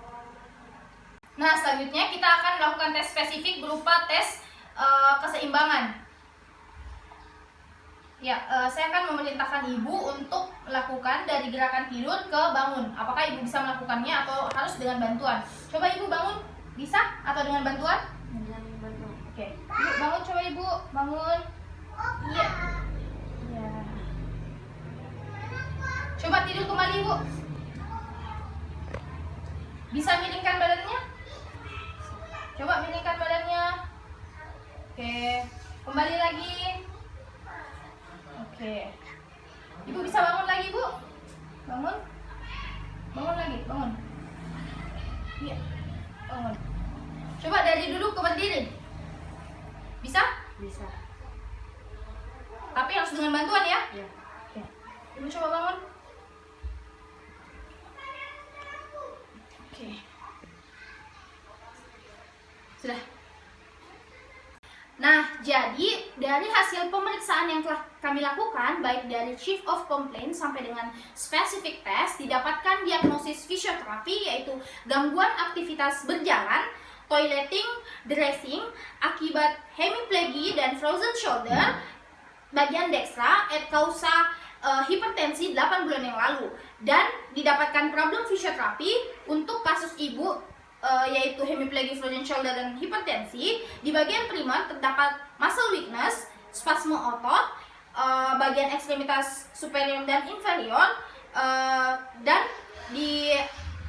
Nah, selanjutnya kita akan melakukan tes spesifik berupa tes keseimbangan. Ya, saya akan memerintahkan ibu untuk melakukan dari gerakan tidur ke bangun. Apakah ibu bisa melakukannya atau harus dengan bantuan? Coba ibu bangun, bisa atau dengan bantuan? Dengan bantu. Oke, ibu bangun, coba ibu bangun. Iya. Ya. Coba tidur kembali ibu. Bisa miringkan badannya? Coba miringkan badannya. Oke, kembali lagi. Oke. Ibu bisa bangun lagi, Bu? Bangun. Bangun lagi, bangun. Iya. Bangun. Coba dari duduk ke berdiri. Bisa? Bisa. Tapi harus dengan bantuan ya. Ya. Oke. Ibu coba bangun. Oke. Sudah. Nah, jadi dari hasil pemeriksaan yang telah kami lakukan, baik dari Chief of Complaint sampai dengan specific test, didapatkan diagnosis fisioterapi yaitu gangguan aktivitas berjalan, toileting, dressing, akibat hemiplegia dan frozen shoulder, bagian dextra, et causa hipertensi 8 bulan yang lalu. Dan didapatkan problem fisioterapi untuk kasus ibu yaitu hemiplegia, frozen shoulder, dan hipertensi. Di bagian primer terdapat muscle weakness, spasme otot, bagian ekstremitas superior dan inferior, dan di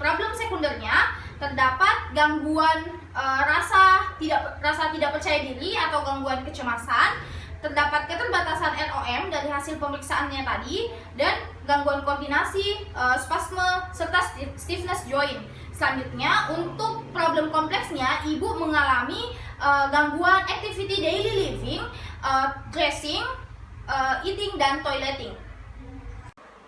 problem sekundernya terdapat gangguan rasa tidak percaya diri atau gangguan kecemasan, terdapat keterbatasan ROM dari hasil pemeriksaannya tadi, dan gangguan koordinasi, spasme, serta stiffness joint. Selanjutnya, untuk problem kompleksnya, ibu mengalami gangguan activity daily living, dressing, eating, dan toileting.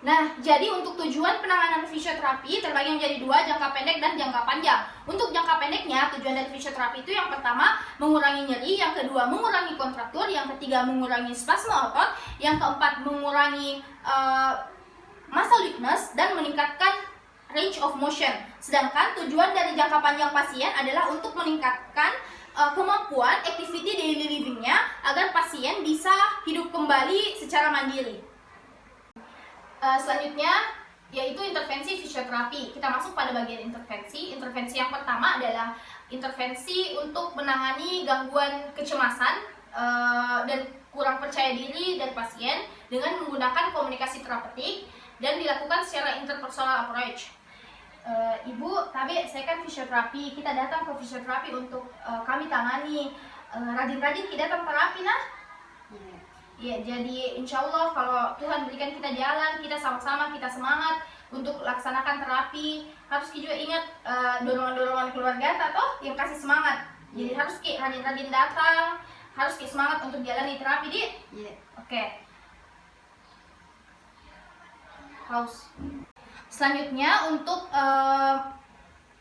Nah, jadi untuk tujuan penanganan fisioterapi terbagi menjadi dua, jangka pendek dan jangka panjang. Untuk jangka pendeknya, tujuan dari fisioterapi itu yang pertama mengurangi nyeri, yang kedua mengurangi kontraktur, yang ketiga mengurangi spasme otot, yang keempat mengurangi muscle weakness dan meningkatkan range of motion. Sedangkan tujuan dari jangka panjang pasien adalah untuk meningkatkan kemampuan activity daily living-nya agar pasien bisa hidup kembali secara mandiri. Selanjutnya yaitu intervensi fisioterapi. Kita masuk pada bagian intervensi. Intervensi yang pertama adalah intervensi untuk menangani gangguan kecemasan dan kurang percaya diri dari pasien dengan menggunakan komunikasi terapeutik dan dilakukan secara interpersonal approach. Ibu, tapi saya kan fisioterapi, kita datang ke fisioterapi untuk kami tangani. Rajin-rajin kita datang terapi nah. Ya, jadi insya Allah kalau Tuhan berikan kita jalan, kita sama-sama, kita semangat untuk laksanakan terapi. Harus juga ingat dorongan-dorongan keluarga atau yang kasih semangat. Jadi harus rajin-rajin datang, harus semangat untuk jalani terapi, Di. Iya. Oke. Pause. Selanjutnya untuk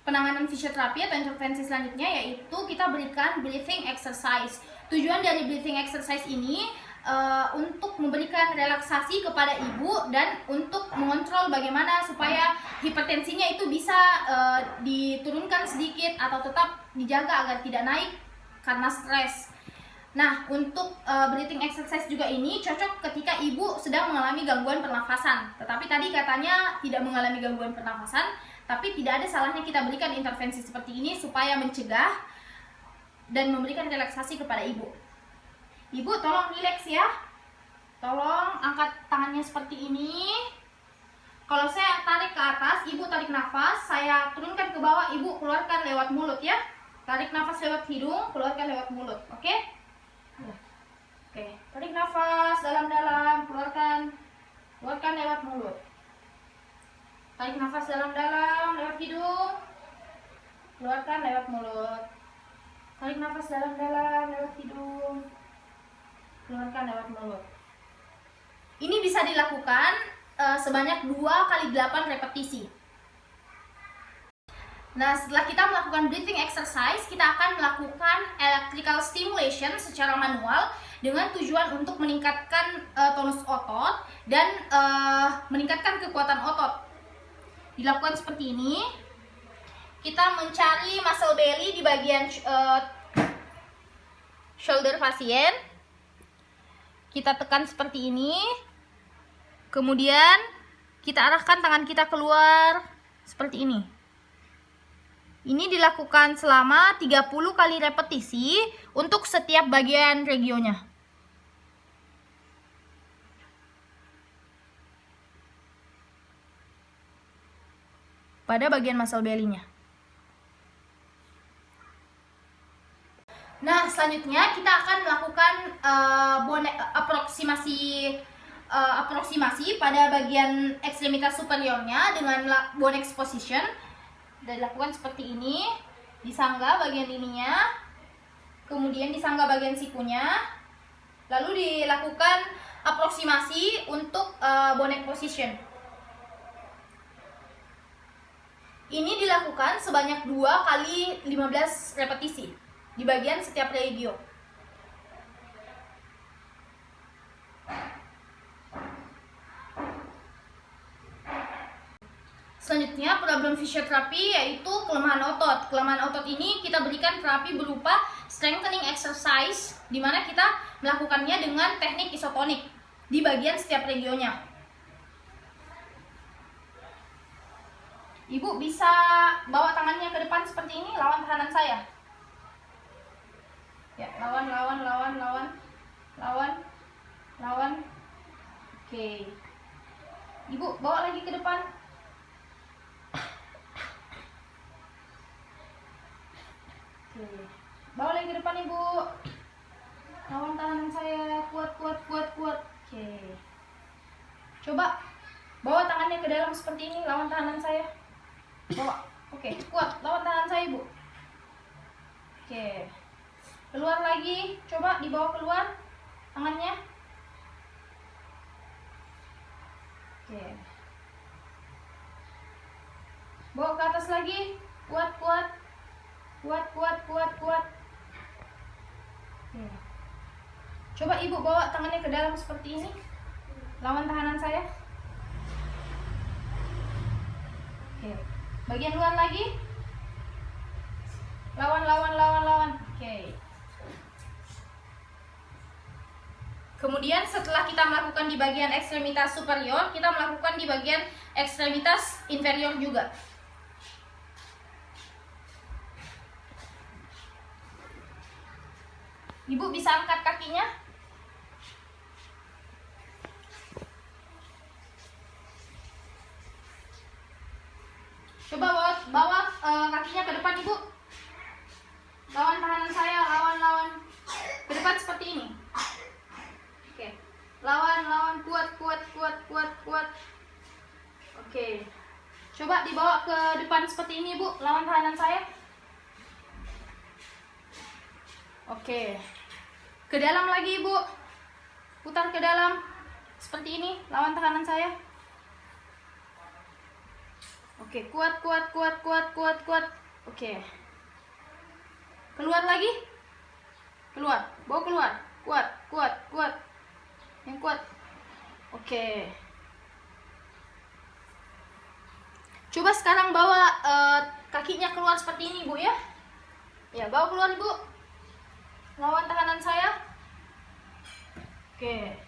penanganan fisioterapi atau intervensi selanjutnya yaitu kita berikan breathing exercise. Tujuan dari breathing exercise ini untuk memberikan relaksasi kepada ibu dan untuk mengontrol bagaimana supaya hipertensinya itu bisa diturunkan sedikit atau tetap dijaga agar tidak naik karena stres. Nah, untuk breathing exercise juga ini cocok ketika ibu sedang mengalami gangguan pernafasan. Tetapi tadi katanya tidak mengalami gangguan pernafasan, tapi tidak ada salahnya kita berikan intervensi seperti ini supaya mencegah dan memberikan relaksasi kepada ibu. Ibu tolong rileks ya. Tolong angkat tangannya seperti ini. Kalau saya tarik ke atas, ibu tarik nafas, saya turunkan ke bawah, ibu keluarkan lewat mulut ya. Tarik nafas lewat hidung, keluarkan lewat mulut. Oke? Oke, tarik nafas dalam-dalam, keluarkan lewat mulut. Tarik nafas dalam-dalam lewat hidung, keluarkan lewat mulut. Tarik nafas dalam-dalam lewat hidung, keluarkan lewat mulut. Ini bisa dilakukan sebanyak 2 kali 8 repetisi. Nah, setelah kita melakukan breathing exercise, kita akan melakukan electrical stimulation secara manual dengan tujuan untuk meningkatkan tonus otot dan meningkatkan kekuatan otot. Dilakukan seperti ini. Kita mencari muscle belly di bagian shoulder pasien. Kita tekan seperti ini. Kemudian kita arahkan tangan kita keluar seperti ini. Ini dilakukan selama 30 kali repetisi untuk setiap bagian regionnya. Pada bagian muscle belly-nya. Nah, selanjutnya kita akan melakukan aproksimasi pada bagian ekstremitas superiornya dengan bone exposition. Dilakukan seperti ini, disangga bagian ininya, kemudian disangga bagian sikunya, lalu dilakukan aproksimasi untuk bone exposition. Ini dilakukan sebanyak 2 kali 15 repetisi di bagian setiap regio. Selanjutnya problem fisioterapi yaitu kelemahan otot. Kelemahan otot ini kita berikan terapi berupa strengthening exercise, di mana kita melakukannya dengan teknik isotonik di bagian setiap regionya. Ibu bisa bawa tangannya ke depan seperti ini, lawan tahanan saya. Ya, lawan. Oke. Ibu bawa lagi ke depan. Oke. Bawa lagi ke depan, Ibu. Lawan tahanan saya, kuat. Oke. Coba bawa tangannya ke dalam seperti ini, lawan tahanan saya. Bawa. Oke, kuat. Lawan tahanan saya, Ibu. Oke. Keluar lagi. Coba dibawa keluar tangannya. Oke. Bawa ke atas lagi. Kuat. Oke. Coba Ibu bawa tangannya ke dalam seperti ini. Lawan tahanan saya. Oke. Bagian luar lagi. Lawan. Oke. Kemudian setelah kita melakukan di bagian ekstremitas superior, kita melakukan di bagian ekstremitas inferior juga. Ibu bisa angkat kakinya. Coba bawa kakinya ke depan, Ibu. Lawan tahanan saya, lawan. Ke depan seperti ini. Oke. Lawan, kuat. Oke. Coba dibawa ke depan seperti ini, Bu. Lawan tahanan saya. Oke. Ke dalam lagi, Ibu. Putar ke dalam. Seperti ini, lawan tahanan saya. Oke, kuat. Oke. Keluar lagi. Keluar. Bawa keluar. Kuat. Yang kuat. Oke. Coba sekarang bawa kakinya keluar seperti ini, Bu, ya. Ya, bawa keluar, Ibu. Lawan tahanan saya. Oke.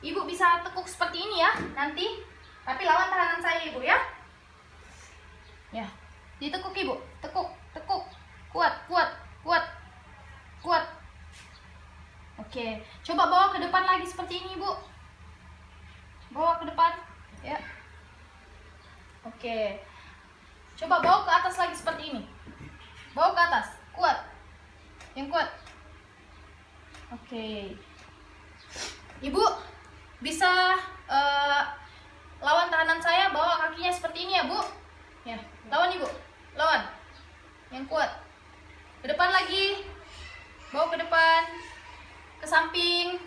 Ibu bisa tekuk seperti ini ya, nanti. Tapi lawan tahanan saya, Ibu, ya. Ya. Ditekuk, Ibu. Tekuk. Kuat. Oke. Coba bawa ke depan lagi seperti ini, Bu. Bawa ke depan, ya. Oke. Coba bawa ke atas lagi seperti ini. Bawa ke atas. Kuat. Yang kuat. Oke. Ibu bisa lawan tahanan saya, bawa kakinya seperti ini ya, Bu. Ya, lawan Ibu. Lawan. Yang kuat. Ke depan lagi. Bawa ke depan. Ke samping.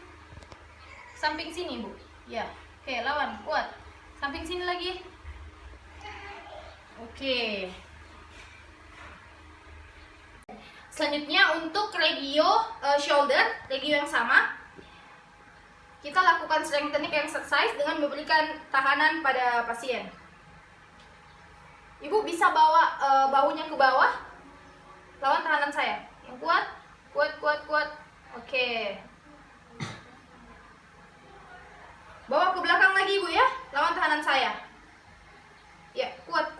Samping sini, Bu. Ya. Oke, lawan. Kuat. Samping sini lagi. Oke. Selanjutnya untuk regio shoulder, regio yang sama, kita lakukan strengthening exercise dengan memberikan tahanan pada pasien. Ibu bisa bawa bahunya ke bawah, lawan tahanan saya. Yang kuat. Oke. Bawa ke belakang lagi, Ibu, ya, lawan tahanan saya. Ya, kuat.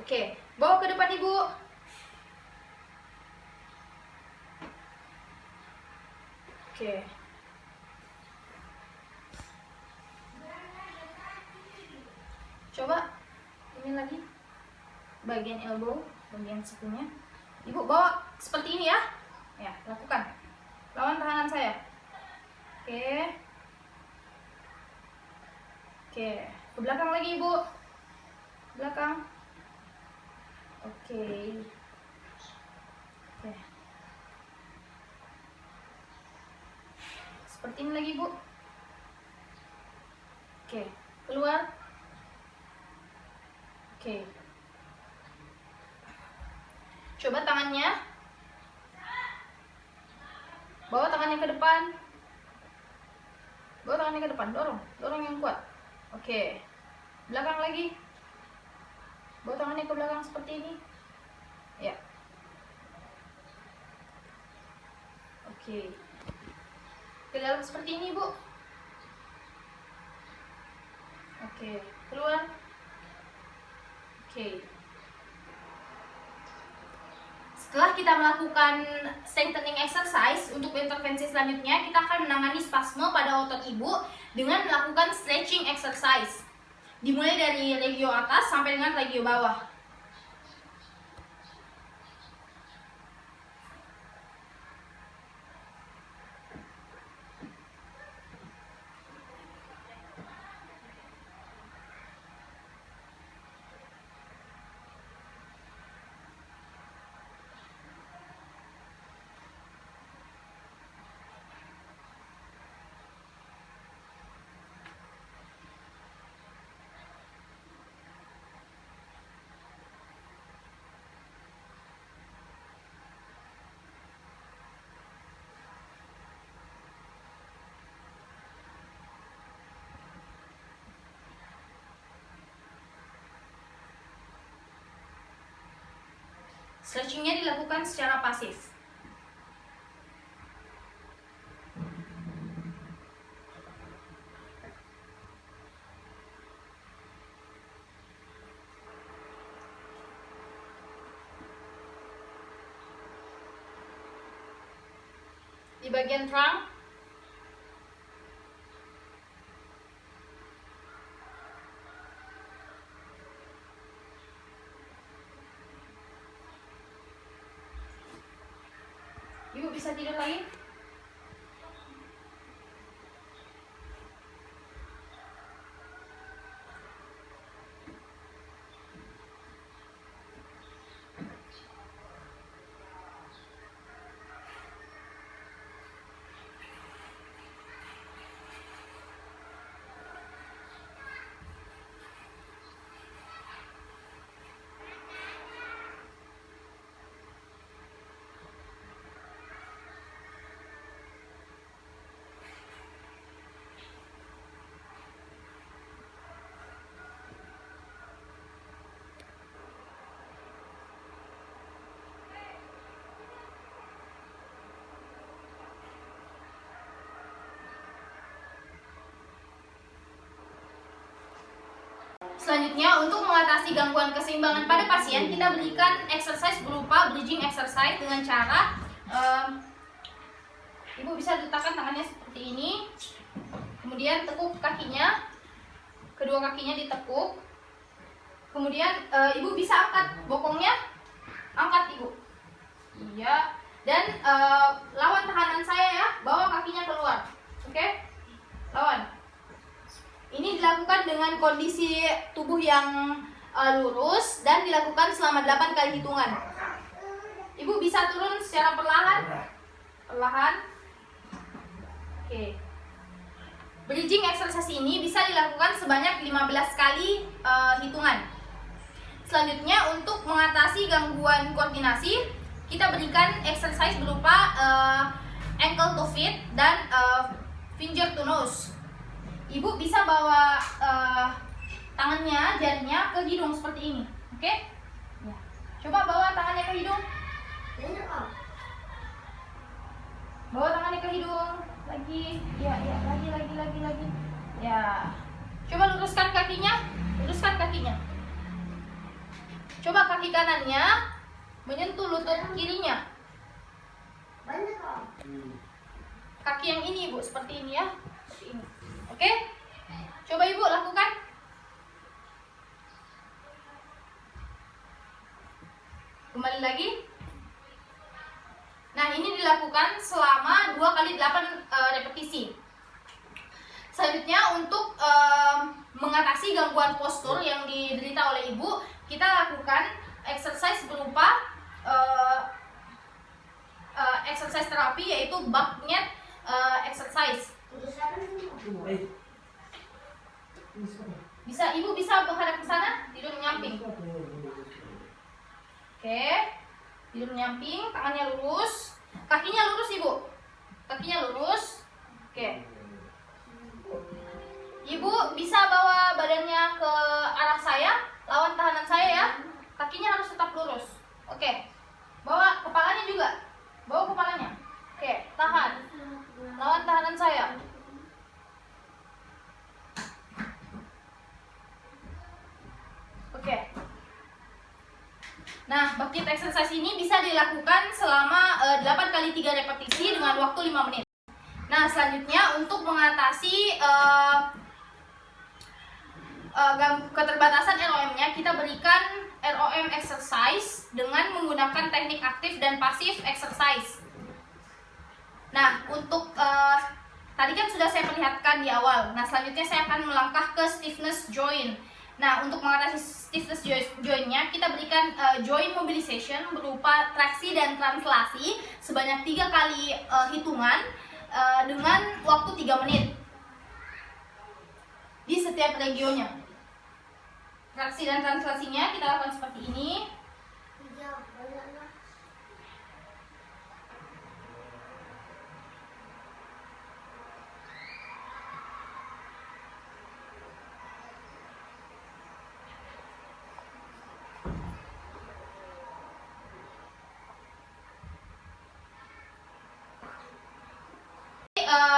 Oke, bawa ke depan, Ibu. Oke. ini lagi. Bagian elbow, bagian sikunya. Ibu bawa seperti ini ya. Ya, lakukan. Lawan tahanan saya. Oke. Oke, ke belakang lagi Ibu. Belakang. Oke. Oke. Seperti ini lagi Bu. Oke, keluar. Oke. Coba tangannya. Bawa tangannya ke depan. Bawa tangannya ke depan, dorong. Dorong yang kuat. Oke. Belakang lagi. Bawa tangannya ke belakang seperti ini. Ya. Oke. Ke dalam seperti ini, Bu. Oke, keluar. Oke. Setelah kita melakukan strengthening exercise, untuk intervensi selanjutnya kita akan menangani spasme pada otot ibu dengan melakukan stretching exercise. Dimulai dari regio atas sampai dengan regio bawah. Stretchingnya dilakukan secara pasif. Di bagian trunk, ibu bisa tidur lagi. Selanjutnya, untuk mengatasi gangguan keseimbangan pada pasien, kita berikan exercise berupa bridging exercise dengan cara ibu bisa letakkan tangannya seperti ini, kemudian tekuk kakinya, kedua kakinya ditekuk, kemudian ibu bisa angkat bokongnya, angkat ibu, iya, dan lawan tahanan saya ya, bawa kakinya keluar, oke, lawan. Ini dilakukan dengan kondisi tubuh yang lurus dan dilakukan selama 8 kali hitungan. Ibu bisa turun secara perlahan. Perlahan. Oke. Bridging exercise ini bisa dilakukan sebanyak 15 kali hitungan. Selanjutnya, untuk mengatasi gangguan koordinasi, kita berikan exercise berupa ankle to feet dan finger to nose. Ibu bisa bawa tangannya, jarinya ke hidung seperti ini, oke? Ya. Coba bawa tangannya ke hidung. Bawa tangannya ke hidung, lagi, ya, lagi. Ya. Coba luruskan kakinya, Coba kaki kanannya menyentuh lutut kirinya. Kaki yang ini, Ibu, seperti ini ya, seperti ini. Oke, coba ibu lakukan. Kembali lagi. Nah, ini dilakukan selama 2 kali 8 repetisi. Selanjutnya untuk mengatasi gangguan postur yang diderita oleh ibu, kita lakukan exercise berupa exercise terapi, yaitu back knee exercise. Ibu bisa menghadap ke sana, tidur menyamping. Oke, tidur menyamping, tangannya lurus, kakinya lurus ibu, kakinya lurus. Oke, ibu bisa bawa badannya ke arah saya, lawan tahanan saya ya, kakinya harus tetap lurus. Oke, bawa kepalanya juga, bawa kepalanya. Oke, tahan, lawan tahanan saya. Oke. Nah, back knee exercise ini bisa dilakukan selama 8 kali 3 repetisi dengan waktu 5 menit. Nah, selanjutnya untuk mengatasi keterbatasan ROM-nya, kita berikan ROM exercise dengan menggunakan teknik aktif dan pasif exercise. Nah, untuk tadi kan sudah saya perlihatkan di awal. Nah, selanjutnya saya akan melangkah ke stiffness joint. Nah, untuk mengatasi stiffness joint-nya, kita berikan joint mobilization berupa traksi dan translasi sebanyak 3 kali hitungan dengan waktu 3 menit di setiap regionnya. Traksi dan translasinya kita lakukan seperti ini.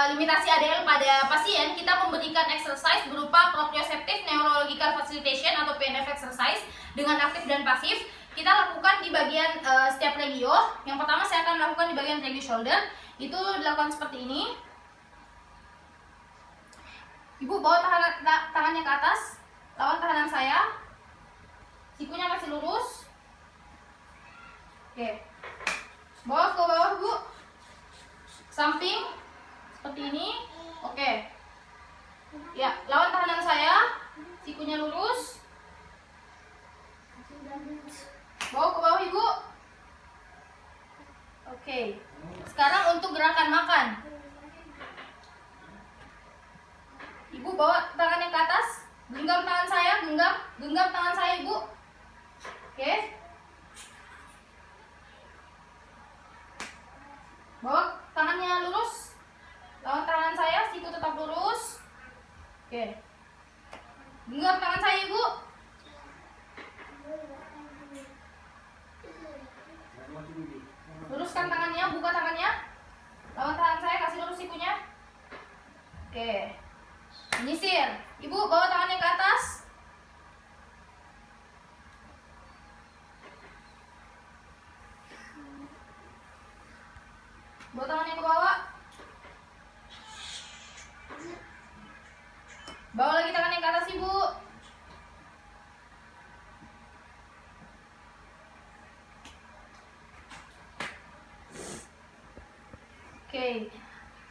Limitasi ADL pada pasien, kita memberikan exercise berupa proprioceptive neurological facilitation atau PNF exercise dengan aktif dan pasif. Kita lakukan di bagian setiap regio. Yang pertama saya akan lakukan di bagian regio shoulder. Itu dilakukan seperti ini. Ibu bawa tangannya ke atas, lawan tahanan saya. Sikunya masih lurus. Oke. Bawa ke bawah, Bu. Samping seperti ini. Oke. Ya, lawan tahanan saya. Sikunya lurus. Bawa ke bawah, Ibu. Oke. Sekarang untuk gerakan makan. Ibu bawa tangannya ke atas. Genggam tangan saya, genggam tangan saya, Ibu. Oke. Bawa tangannya lurus. Lawan tangan saya, siku tetap lurus. Oke. Genggam tangan saya, Ibu. Luruskan tangannya, buka tangannya. Lawan tangan saya, kasih lurus sikunya. Oke. Menyisir. Ibu bawa tangannya ke atas. Bawa tangannya ke bawah. Bawa lagi tangannya ke atas, Ibu. Oke.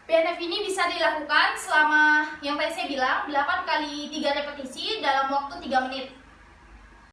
PNF ini bisa dilakukan selama yang tadi saya bilang 8 kali 3 repetisi dalam waktu 3 menit.